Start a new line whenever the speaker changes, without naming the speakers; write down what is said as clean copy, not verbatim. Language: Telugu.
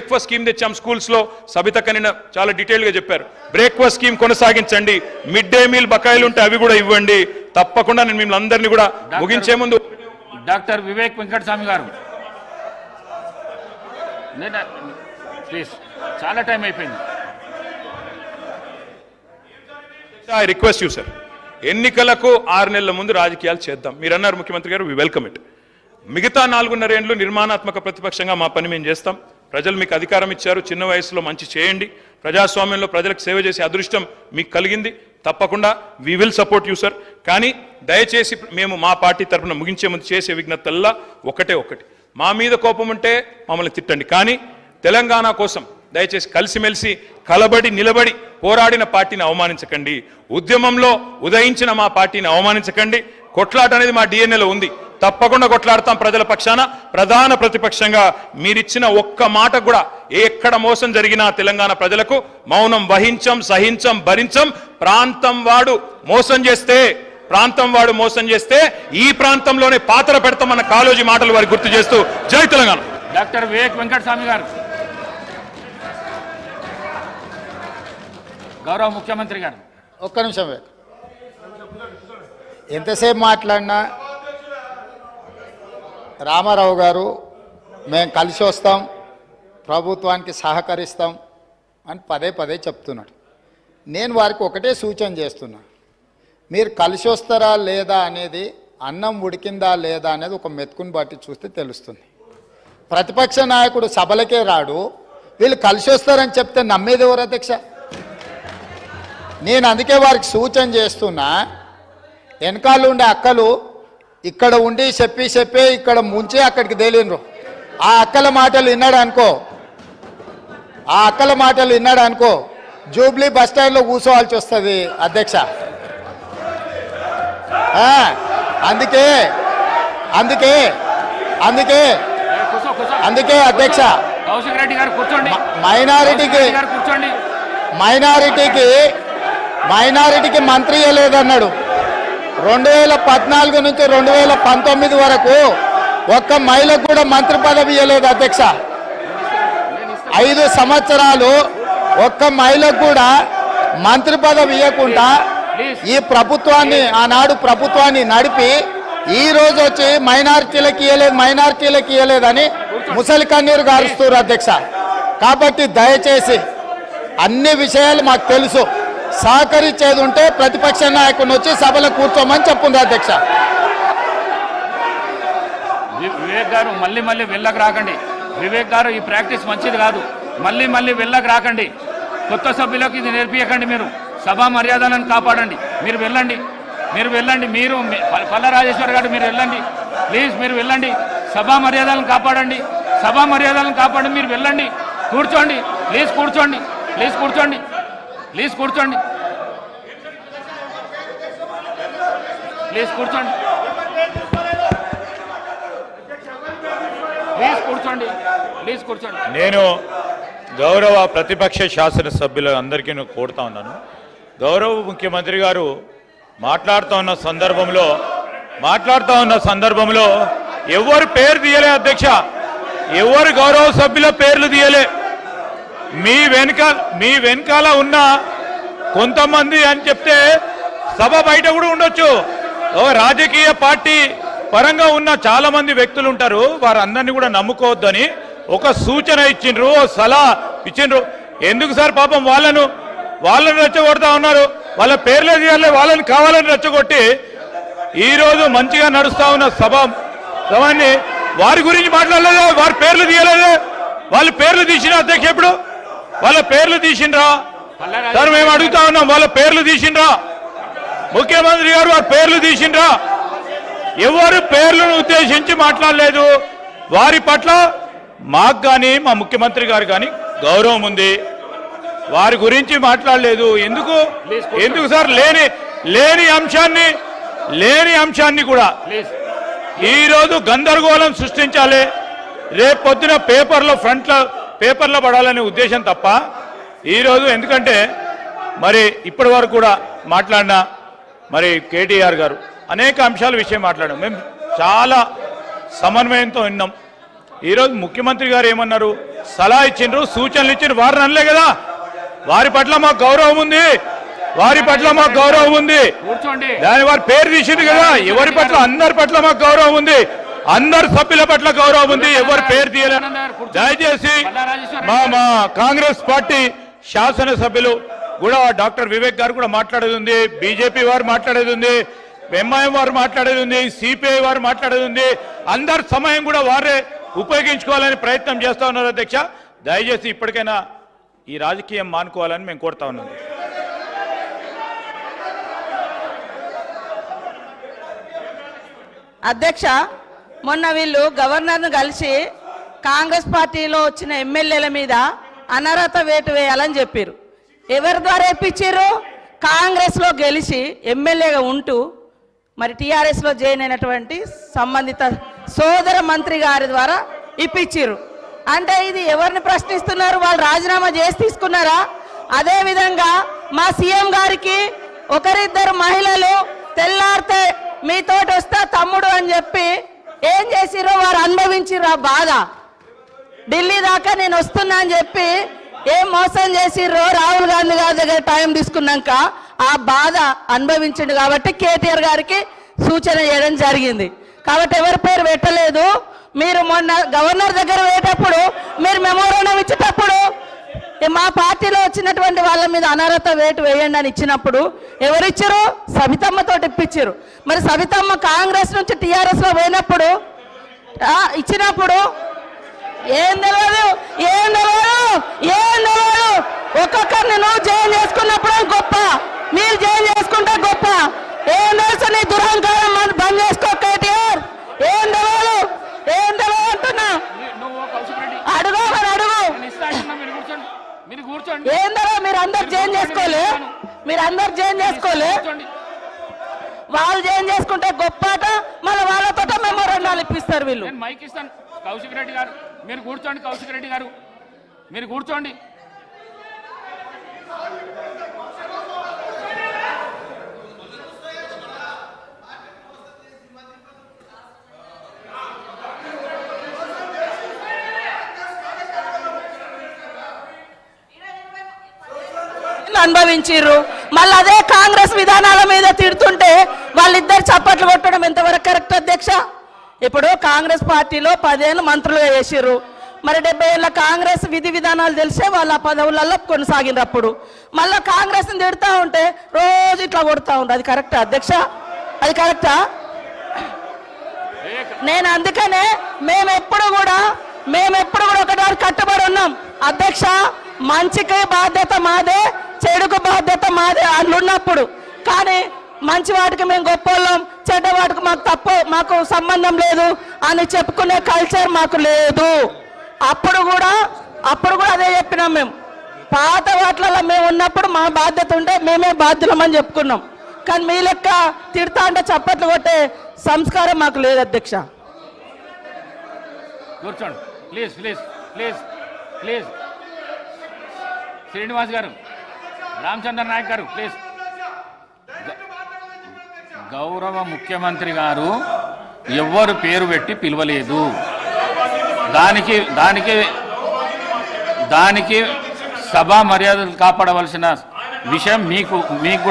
బ్రేక్ఫాస్ట్ స్కీమ్ తెచ్చాం స్కూల్స్లో. సబితక్క నిన్న చాలా డీటెయిల్గా చెప్పారు. బ్రేక్ఫాస్ట్ స్కీమ్ కొనసాగించండి, మిడ్ డే మీల్ బకాయిలు ఉంటే అవి కూడా ఇవ్వండి. తప్పకుండా నేను మిమ్మల్ని అందరినీ కూడా ముగించే ముందు
డాక్టర్ వివేక్ వెంకటస్వామి గారు ప్లీజ్, చాలా టైం అయిపోయింది.
ఐ రిక్వెస్ట్ యూ సార్, ఎన్నికలకు 6 నెలల ముందు రాజకీయాలు చేద్దాం. మీరు అన్నారు ముఖ్యమంత్రి గారు, వి వెల్కమ్ ఇట్. మిగతా 4.5 ఏళ్ళు నిర్మాణాత్మక ప్రతిపక్షంగా మా పని మేము చేస్తాం. ప్రజలు మీకు అధికారం ఇచ్చారు, చిన్న వయసులో మంచి చేయండి. ప్రజాస్వామ్యంలో ప్రజలకు సేవ చేసే అదృష్టం మీకు కలిగింది. తప్పకుండా we will support you sir. కానీ దయచేసి మేము మా పార్టీ తరఫున ముగించే ముందు చేసే విజ్ఞప్తల్లా ఒకటి, మా మీద కోపం ఉంటే మమ్మల్ని తిట్టండి, కానీ తెలంగాణ కోసం దయచేసి కలిసిమెలిసి కలబడి నిలబడి పోరాడిన పార్టీని అవమానించకండి. ఉద్యమంలో ఉదయించిన మా పార్టీని అవమానించకండి. కొట్లాట అనేది మా డిఎన్ఏలో ఉంది, తప్పకుండా కొట్లాడతాం ప్రజల పక్షాన. ప్రధాన ప్రతిపక్షంగా మీరిచ్చిన ఒక్క మాట కూడా ఎక్కడ మోసం జరిగినా తెలంగాణ ప్రజలకు మౌనం వహించం, సహించం, భరించం. ప్రాంతం వాడు మోసం చేస్తే ఈ ప్రాంతంలోనే పాత్ర పెడతామన్న కాళోజీ మాటలు వారికి గుర్తు చేస్తూ జై తెలంగాణ.
డాక్టర్ వివేక్ వెంకటస్వామి గారు. గౌరవ ముఖ్యమంత్రి గారు
ఒక్క నిమిషం వివేక్, ఎంతసేపు మాట్లాడినా రామారావు గారు మేము కలిసి వస్తాం, ప్రభుత్వానికి సహకరిస్తాం అని పదే చెప్తున్నాడు. నేను వారికి ఒకటే సూచన చేస్తున్నా, మీరు కలిసి వస్తారా లేదా అనేది, అన్నం ఉడికిందా లేదా అనేది ఒక మెతుకుని బట్టి చూస్తే తెలుస్తుంది. ప్రతిపక్ష నాయకుడు సభలకే రాడు, వీళ్ళు కలిసి వస్తారని చెప్తే నమ్మేది ఎవరు అధ్యక్ష? నేను అందుకే వారికి సూచన చేస్తున్నా, వెనకాల ఉండే అక్కలు ఇక్కడ ఉండి చెప్పి ఇక్కడ ముంచి అక్కడికి తేలినరు. ఆ అక్కల మాటలు విన్నాడు అనుకో జూబ్లీ బస్ స్టాండ్లో కూర్చోవాల్సి వస్తుంది అధ్యక్ష. అందుకే అధ్యక్ష, మైనారిటీకి మంత్రి ఇవ్వలేదన్నాడు. 2014 నుంచి 2019 వరకు ఒక్క మహిళకు కూడా మంత్రి పదవి ఇవ్వలేదు అధ్యక్ష. 5 సంవత్సరాలు ఒక్క మహిళకు కూడా మంత్రి పదవి ఇవ్వకుండా ఈ ప్రభుత్వాన్ని, ఆనాడు ప్రభుత్వాన్ని నడిపి ఈ రోజు వచ్చి మైనారిటీలకు ఇవ్వలేదని ముసలి కన్నీరు గారుస్తారు అధ్యక్ష. కాబట్టి దయచేసి అన్ని విషయాలు మాకు తెలుసు, సహకరించేది ఉంటే ప్రతిపక్ష నాయకుడిని వచ్చి సభలో కూర్చోమని చెప్పుంది అధ్యక్ష.
వివేక్ గారు మళ్ళీ వెళ్ళకు రాకండి. వివేక్ గారు, ఈ ప్రాక్టీస్ మంచిది కాదు. మళ్ళీ వెళ్ళకు రాకండి. కొత్త సభ్యులకు ఇది నేర్పించకండి. మీరు సభా మర్యాదలను కాపాడండి. మీరు వెళ్ళండి. మీరు పల్ల రాజేశ్వర్ గారు మీరు వెళ్ళండి ప్లీజ్. మీరు వెళ్ళండి, సభా మర్యాదలను కాపాడండి. మీరు వెళ్ళండి, కూర్చోండి ప్లీజ్. కూర్చోండి.
నేను గౌరవ ప్రతిపక్ష శాసనసభ్యులు అందరికీ కోరుతా ఉన్నాను. గౌరవ ముఖ్యమంత్రి గారు మాట్లాడుతూ ఉన్న సందర్భంలో ఎవరు పేరు తీయలే అధ్యక్ష, ఎవరు గౌరవ సభ్యుల పేర్లు తీయలే. మీ వెనకాల ఉన్న కొంతమంది అని చెప్తే సభ బయట కూడా ఉండొచ్చు. రాజకీయ పార్టీ పరంగా ఉన్న చాలా మంది వ్యక్తులు ఉంటారు, వారందరినీ కూడా నమ్ముకోవద్దని ఒక సూచన ఇచ్చిండ్రు, సలహా ఇచ్చిండ్రు. ఎందుకు సార్ పాపం వాళ్ళను రెచ్చగొడతా ఉన్నారు. వాళ్ళ పేర్లే తీయాలి, వాళ్ళని కావాలని రెచ్చగొట్టి ఈరోజు మంచిగా నడుస్తా ఉన్న సభని వారి గురించి మాట్లాడలేదు, వారి పేర్లు తీయలేదు. వాళ్ళ పేర్లు తీసిన అధ్యక్ష, ఇప్పుడు వాళ్ళ పేర్లు తీసిండ్రా సార్? మేము అడుగుతా ఉన్నాం, వాళ్ళ పేర్లు తీసిండ్రా? ముఖ్యమంత్రి గారు వారి పేర్లు తీసిండ్రా? ఎవరు పేర్లను ఉద్దేశించి మాట్లాడలేదు. వారి పట్ల మాకు కానీ మా ముఖ్యమంత్రి గారు కానీ గౌరవం ఉంది, వారి గురించి మాట్లాడలేదు. ఎందుకు సార్? లేని అంశాన్ని కూడా ఈరోజు గందరగోళం సృష్టించాలి, రేపు పొద్దున పేపర్లో పడాలనే ఉద్దేశం తప్ప ఈరోజు. ఎందుకంటే మరి ఇప్పటి వరకు కూడా మాట్లాడిన మరి కేటీఆర్ గారు అనేక అంశాల విషయం మాట్లాడాం. మేము చాలా సమన్వయంతో విన్నాం. ఈరోజు ముఖ్యమంత్రి గారు ఏమన్నారు? సలహా ఇచ్చిండ్రు, సూచనలు ఇచ్చిండ్రు, వారిని అనలే కదా. వారి పట్ల మాకు గౌరవం ఉంది, వారి పట్ల మాకు గౌరవం ఉంది.
కూర్చోండి.
దాని వారి పేరు తీసింది కదా. ఎవరి పట్ల? అందరి పట్ల మాకు గౌరవం ఉంది, అందరు సభ్యుల పట్ల గౌరవం ఉంది, ఎవరి పేరు తీయలే. దయచేసి మా కాంగ్రెస్ పార్టీ శాసనసభ్యులు కూడా డాక్టర్ వివేక్ గారు కూడా మాట్లాడేది ఉంది, బీజేపీ వారు మాట్లాడేది ఉంది, ఎంఐఎం వారు మాట్లాడేది ఉంది, సిపిఐ వారు మాట్లాడేది ఉంది. అందరి సమయం కూడా వారే ఉపయోగించుకోవాలని ప్రయత్నం చేస్తా ఉన్నారు అధ్యక్ష. దయచేసి ఇప్పటికైనా ఈ రాజకీయం మానుకోవాలని మేము కోరుతా ఉన్నాం.
అధ్యక్ష, మొన్న వీళ్ళు గవర్నర్ను కలిసి కాంగ్రెస్ పార్టీలో వచ్చిన ఎమ్మెల్యేల మీద అనర్హత వేటు వేయాలని చెప్పారు. ఎవరి ద్వారా ఇప్పించారు? కాంగ్రెస్లో గెలిచి ఎమ్మెల్యేగా ఉంటూ మరి టీఆర్ఎస్లో జాయిన్ అయినటువంటి సంబంధిత సోదర మంత్రి గారి ద్వారా ఇప్పించారు. అంటే ఇది ఎవరిని ప్రశ్నిస్తున్నారు? వాళ్ళు రాజీనామా చేసి తీసుకున్నారా? అదేవిధంగా మా సీఎం గారికి ఒకరిద్దరు మహిళలు తెల్లారితే మీతోటి వస్తా తమ్ముడు అని చెప్పి ఏం చేసిరో వారు అనుభవించిర్రు ఆ బాధ. ఢిల్లీ దాకా నేను వస్తున్నా అని చెప్పి ఏం మోసం చేసిర్రో రాహుల్ గాంధీ గారి దగ్గర టైం తీసుకున్నాక ఆ బాధ అనుభవించిండు. కాబట్టి కేటీఆర్ గారికి సూచన చేయడం జరిగింది. కాబట్టి ఎవరి పేరు పెట్టలేదు. మీరు మొన్న గవర్నర్ దగ్గర పోయేటప్పుడు మీరు మెమోరాండం ఇచ్చేటప్పుడు మా పార్టీలో వచ్చినటువంటి వాళ్ళ మీద అనర్హత వేటు వేయండి అని ఇచ్చినప్పుడు ఎవరిచ్చారు? సబితమ్మతో ఇప్పించారు. మరి సబితమ్మ కాంగ్రెస్ నుంచి టీఆర్ఎస్లో పోయినప్పుడు ఇచ్చినప్పుడు ఏం తెలియదు, ఏం తెలియదు, ఏం తెలియదు. ఒక్కొక్కరిని నువ్వు జాయిన్ చేసుకున్నప్పుడు గొప్ప, మీరు జాయిన్ చేసుకుంటే గొప్ప. ఏం తెలుసు నీ దురహంకారం బంద్ చేసుకో కేటీఆర్. ఏం తెలియదు, ఏం తెలియదు అంటున్నా. అడుగు మరి అడుగు. ఏందో మీరు అందరు జాయిన్ చేసుకోలే, మీరు అందరు జాయిన్ చేసుకోలే. వాళ్ళు జాయిన్ చేసుకుంటే గొప్పట, మళ్ళీ వాళ్ళతో మెమోరాండాలు ఇప్పిస్తారు వీళ్ళు.
మైక్ ఇస్తాను. కౌశిక్ రెడ్డి గారు మీరు కూర్చోండి. కౌశిక్ రెడ్డి గారు మీరు కూర్చోండి.
అనుభవించిర్రు. మళ్ళీ అదే కాంగ్రెస్ విధానాల మీద తిడుతుంటే వాళ్ళిద్దరు చప్పట్లు కొట్టడం ఎంతవరకు కరెక్ట్ అధ్యక్ష? ఇప్పుడు కాంగ్రెస్ పార్టీలో 10 ఏళ్ళు మంత్రులుగా చేసిర్రు. మరి 70 ఏళ్ళ కాంగ్రెస్ విధి విధానాలు తెలిసే వాళ్ళ పదవులలో కొనసాగినప్పుడు మళ్ళీ కాంగ్రెస్ని తిడుతూ ఉంటే రోజు ఇట్లా కొడుతూ ఉంటారు. అది కరెక్టా అధ్యక్ష? అది కరెక్టా? నేను అందుకనే మేమెప్పుడు కూడా ఒకటి కట్టుబడి ఉన్నాం అధ్యక్ష. మంచికి బాధ్యత మాదే, చెడుకు బాధ్యత మాదే అట్లున్నప్పుడు. కానీ మంచి వాటికి మేము గొప్పవాళ్ళం, చెడ్డ వాటికి మాకు సంబంధం లేదు అని చెప్పుకునే కల్చర్ మాకు లేదు. అప్పుడు కూడా అదే చెప్పినాం. మేము పాత వాటిలలో మేము ఉన్నప్పుడు మా బాధ్యత ఉంటే మేమే బాధ్యులమని చెప్పుకున్నాం. కానీ మీ లెక్క తిడతా అంటే చప్పట్లు కొట్టే సంస్కారం మాకు లేదు అధ్యక్ష.
కూర్చోండి please please please please. Srinivas గారు, రామచంద్ర నాయక్ గారు ప్లీజ్. గౌరవ ముఖ్యమంత్రి గారు ఎవ్వరు పేరు పెట్టి పిలవలేదు. దానికి సభా మర్యాదలు కాపాడవలసిన విషయం మీకు